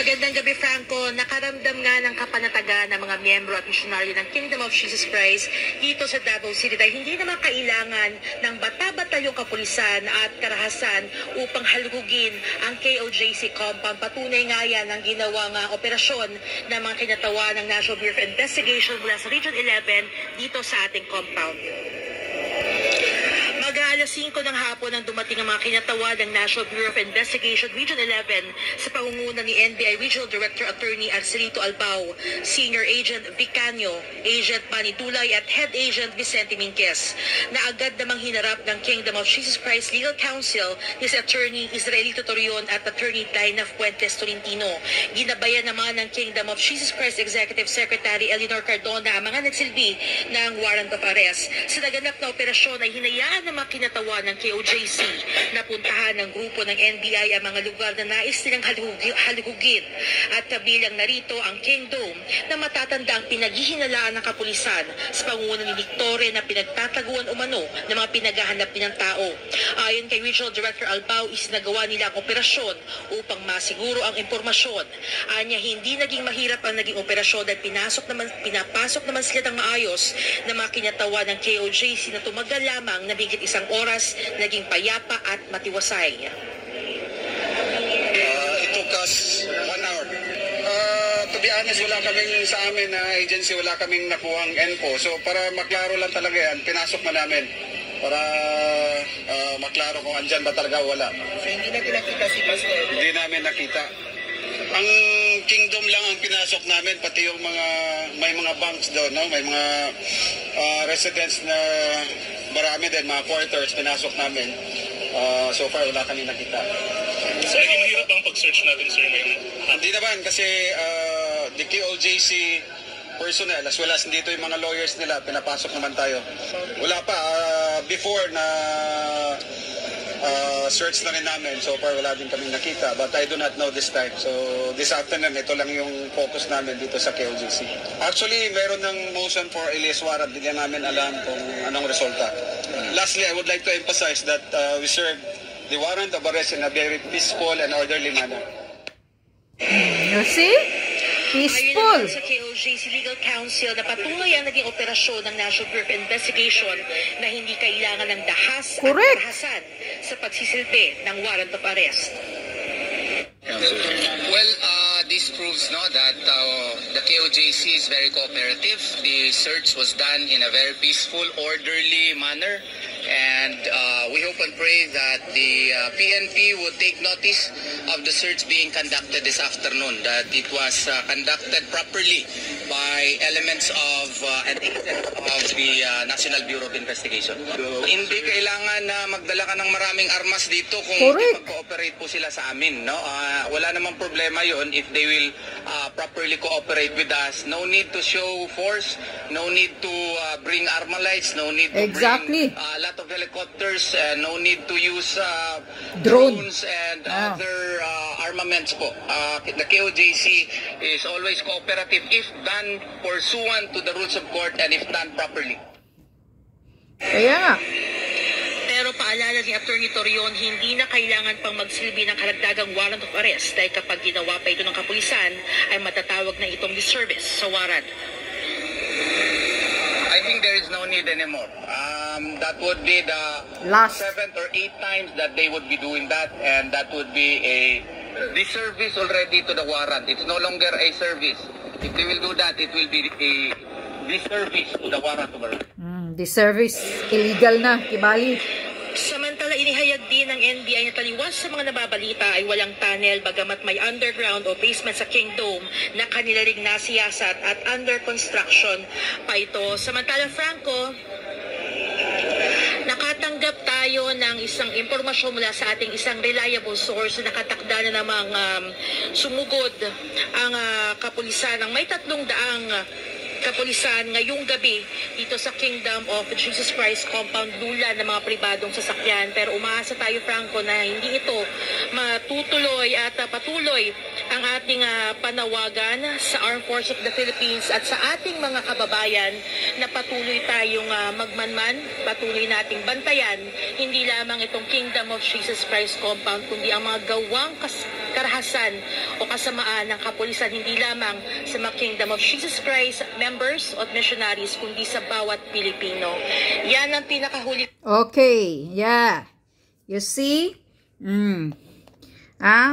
Magandang gabi, Franco. Nakaramdam nga ng kapanatagan ng mga miyembro at misyonaryo ng Kingdom of Jesus Christ dito sa Davao City dahil hindi naman kailangan ng bata-batalyong kapulisan at karahasan upang halugugin ang KOJC compound. Patunay nga yan ang ginawang operasyon ng mga kinatawa ng National Bureau of Investigation mula sa Region 11 dito sa ating compound. Mag-aalas 5 ng hapon nang dumating ang mga kinatawa ng National Bureau of Investigation Region 11 sa pangunguna ni NBI Regional Director Attorney Arcelito Albao, Senior Agent Vicanio, Agent Manny Dulay at Head Agent Vicente Minquez, na agad namang hinarap ng Kingdom of Jesus Christ Legal Counsel ni si Attorney Israelito Torion at Attorney Daina Fuentes Tolentino. Ginabayan naman ng Kingdom of Jesus Christ Executive Secretary Eleanor Cardona ang mga nagsilbi ng warrant of arrest. Sa naganap na operasyon ay hinayaan ng mga kinatawa ng KOJC na puntahan ng grupo ng NBI ang mga lugar na nais nilang halugugin at kabilang narito ang Kingdom na matatanda ang pinaghihinalaan ng kapulisan sa pangunguna ni Victoria na pinagtataguan umano ng mga pinaghahanap ng tao. Ayon kay Regional Director Albao, isinagawa nila ang operasyon upang masiguro ang impormasyon. Anya, hindi naging mahirap ang naging operasyon dahil pinapasok naman sila ng maayos ng mga kinatawa ng KOJC na tumagal lamang na bigit isang oras, naging payapa at matiwasay. It took us 1 hour. To be honest, wala kaming sa amin na agency, wala kaming nakuhang info. So para maklaro lang talaga yan, pinasok na namin. Para maklaro kung andyan ba talaga wala. So hindi natin nakita si Pastor? Hindi namin nakita. Ang Kingdom lang ang pinasok namin, pati yung may mga banks doon, no? May mga residents na marami din, mga quarters, pinasok namin. So far, wala kami nakita. So, naging mahirap bang pag-search natin, sir, ngayon? Hindi naman, kasi the KOJC personnel, as well as dito yung mga lawyers nila, pinapasok naman tayo. Wala pa, before na search na rin namin, so far wala din kami nakita, but I do not know this time. So this afternoon, ito lang yung focus namin dito sa KOJC. Actually, meron ng motion for alias warrant, hindi namin alam kung anong resulta. Lastly, I would like to emphasize that we serve the warrant of arrest in a very peaceful and orderly manner. You see? Peaceful. Ayon naman sa KOJC Legal Counsel na patuloy ang naging operasyon ng National Bureau of Investigation na hindi kailangan ng dahas at karahasan sa pagsisilbi ng warrant of arrest. Well, this proves that the KOJC is very cooperative. The search was done in a very peaceful, orderly manner. And we hope and pray that the PNP would take notice of the search being conducted this afternoon, that it was conducted properly by elements of and agents of the National Bureau of Investigation. So, hindi kailangan na magdala ka ng maraming armas dito kung mag-cooperate po sila sa amin. No? Wala namang problema yon if they will properly cooperate with us. No need to show force, no need to bring armalites, no need to bring of helicopters, no need to use drones and other armaments po. The KOJC is always cooperative if done pursuant to the rules of court and if done properly. Kaya nga. Pero paalala ni Attorney Torion, hindi na kailangan pang magsilbi ng karagdagang warrant of arrest dahil kapag ginawa pa ito ng kapulisan ay matatawag na itong disservice sa warrant. I think there is no need anymore. That would be the last 7th or 8th times that they would be doing that, and that would be a disservice already to the warrant. It's no longer a service. If they will do that, it will be a disservice to the warrant. Disservice, illegal na, kibali. Samantala, inihayag din ng NBI na taliwas sa mga nababalita ay walang tunnel bagamat may underground o basement sa Kingdom na kanila ring nasiyasat at under construction pa ito. Samantala, Franco, nakatanggap tayo ng isang impormasyon mula sa ating isang reliable source na nakatakda na namang sumugod ang kapulisan ng may 300 kapulisan ngayong gabi dito sa Kingdom of Jesus Christ compound, lula ng mga pribadong sasakyan. Pero umaasa tayo, Franco, na hindi ito matutuloy at patuloy ang ating panawagan sa Armed Forces of the Philippines at sa ating mga kababayan na patuloy tayong magmanman, patuloy nating bantayan hindi lamang itong Kingdom of Jesus Christ compound kundi ang mga gawang karahasan o kasamaan ng kapulisan hindi lamang sa mga Kingdom of Jesus Christ members at missionaries kundi sa bawat Pilipino. Yan ang pinakahuli. Okay, yeah. You see?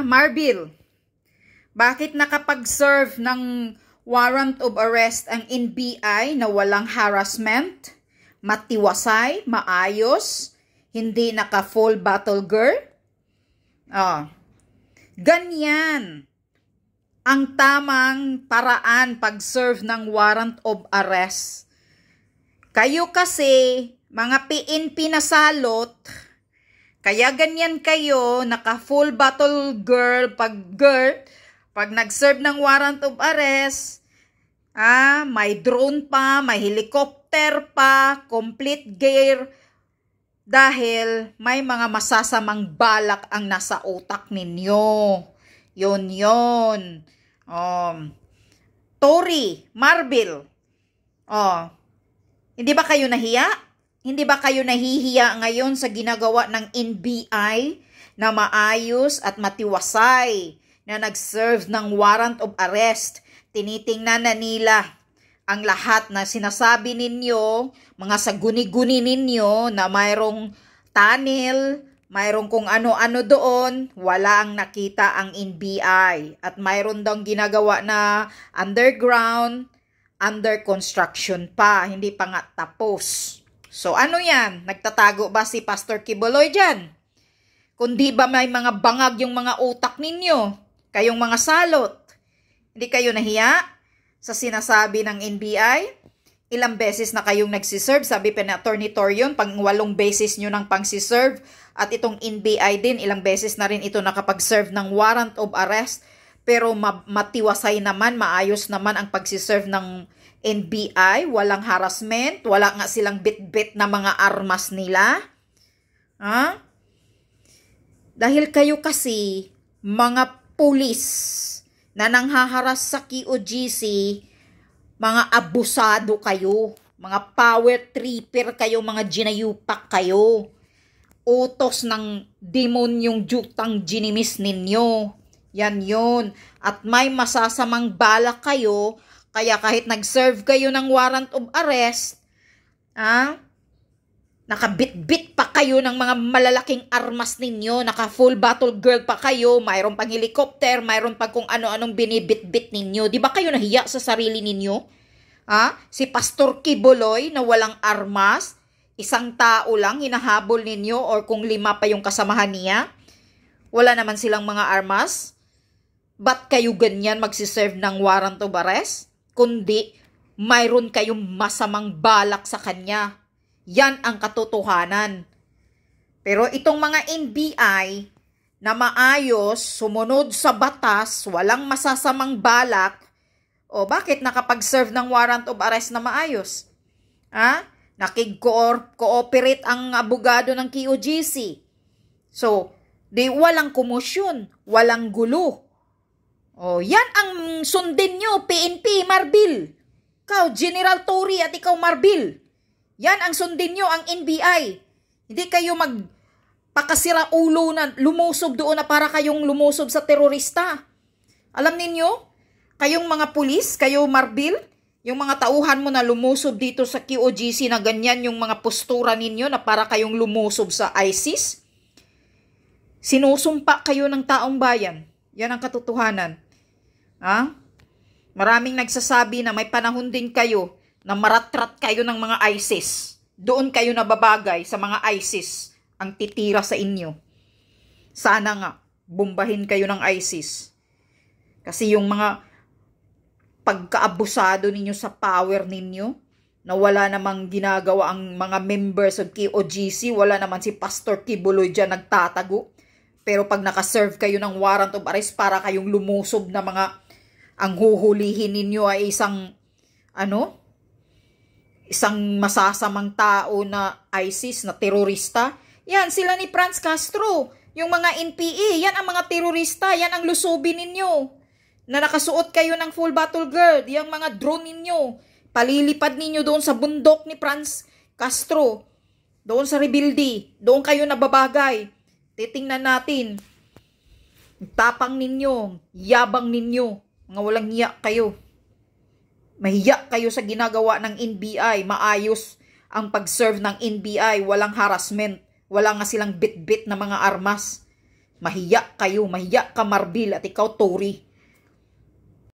Marbil, bakit nakapag-serve ng warrant of arrest ang NBI na walang harassment, matiwasay, maayos, hindi naka-full battle girl? Ganyan ang tamang paraan pag-serve ng warrant of arrest. Kayo kasi, mga PNP na salot, kaya ganyan kayo, naka-full battle girl, pag nag-serve ng warrant of arrest, may drone pa, may helicopter pa, complete gear, dahil may mga masasamang balak ang nasa utak ninyo. Yun. Tori, Marbil, hindi ba kayo nahiya? Hindi ba kayo nahihiya ngayon sa ginagawa ng NBI na maayos at matiwasay na nag-serve ng warrant of arrest? Tinitingnan na nila ang lahat na sinasabi ninyo, mga saguni-guni ninyo na mayroong tunnel, mayroong kung ano-ano doon, wala ang nakita ang NBI. At mayroon daw ginagawa na underground, under construction pa, hindi pa nga tapos. So ano yan? Nagtatago ba si Pastor Quiboloy dyan? Kundi ba may mga bangag yung mga utak ninyo? Kayong mga salot? Hindi kayo nahiya sa sinasabi ng NBI? Ilang beses na kayong nagsiserve? Sabi pa na Attorney Torion, pang 8 beses nyo ng pang-siserve. At itong NBI din, ilang beses na rin ito nakapag-serve ng warrant of arrest. Pero matiwasay naman, maayos naman ang pagsiserve ng NBI, walang harassment, wala nga silang bit-bit na mga armas nila. Dahil kayo kasi, mga pulis na nanghaharas sa QOGC, mga abusado kayo, mga power tripper kayo, mga ginayupak kayo. Utos ng demonyong jutang ginimis ninyo. Yan yun. At may masasamang balak kayo. Kaya kahit nag-serve kayo ng warrant of arrest, nakabit-bit pa kayo ng mga malalaking armas ninyo, naka-full battle girl pa kayo, mayroon pang helicopter, mayroon pang kung ano-anong binibit-bit ninyo. Di ba kayo nahiya sa sarili ninyo? Si Pastor Quiboloy na walang armas, isang tao lang hinahabol ninyo or kung 5 pa yung kasamahan niya, wala naman silang mga armas. Ba't kayo ganyan magsiserve ng warrant of arrest? Kundi mayroon kayong masamang balak sa kanya. Yan ang katotohanan. Pero itong mga NBI na maayos, sumunod sa batas, walang masasamang balak, bakit nakapag-serve ng warrant of arrest na maayos? Nakig-cooperate ang abogado ng QOGC. So, walang komosyon, walang gulo. Yan ang sundin nyo, PNP, Marbil. Ikaw, General Tori at ikaw, Marbil. Yan ang sundin nyo, ang NBI. Hindi kayo magpakasira ulo na lumusob doon na para kayong lumusob sa terorista. Alam ninyo, kayong mga pulis, kayo, Marbil, yung mga tauhan mo na lumusob dito sa QOGC na ganyan yung mga postura ninyo na para kayong lumusob sa ISIS. Sinusumpa kayo ng taong bayan. Yan ang katotohanan. Maraming nagsasabi na may panahon din kayo na maratrat kayo ng mga ISIS. Doon kayo nababagay sa mga ISIS ang titira sa inyo. Sana nga, bombahin kayo ng ISIS. Kasi yung mga pagkaabusado ninyo sa power ninyo, na wala namang ginagawa ang mga members of QOGC, wala naman si Pastor Quiboloy dyan nagtatago. Pero pag nakaserve kayo ng warrant of arrest para kayong lumusob na mga, ang huhulihin ninyo ay isang masasamang tao na ISIS, na terorista. Yan, sila ni Franz Castro, yung mga NPA, yan ang mga terorista, yan ang lusubin ninyo. Na nakasuot kayo ng full battle girl, yung mga drone ninyo, palilipad ninyo doon sa bundok ni Franz Castro, doon sa Rebildi, doon kayo nababagay. Titingnan natin Tapang ninyo, yabang ninyo, mga walang hiya kayo. Mahiya kayo sa ginagawa ng NBI. Maayos ang pag-serve ng NBI. Walang harassment. Wala nga silang bit-bit na mga armas. Mahiya kayo. Mahiya ka, Marbil, at ikaw, Tory.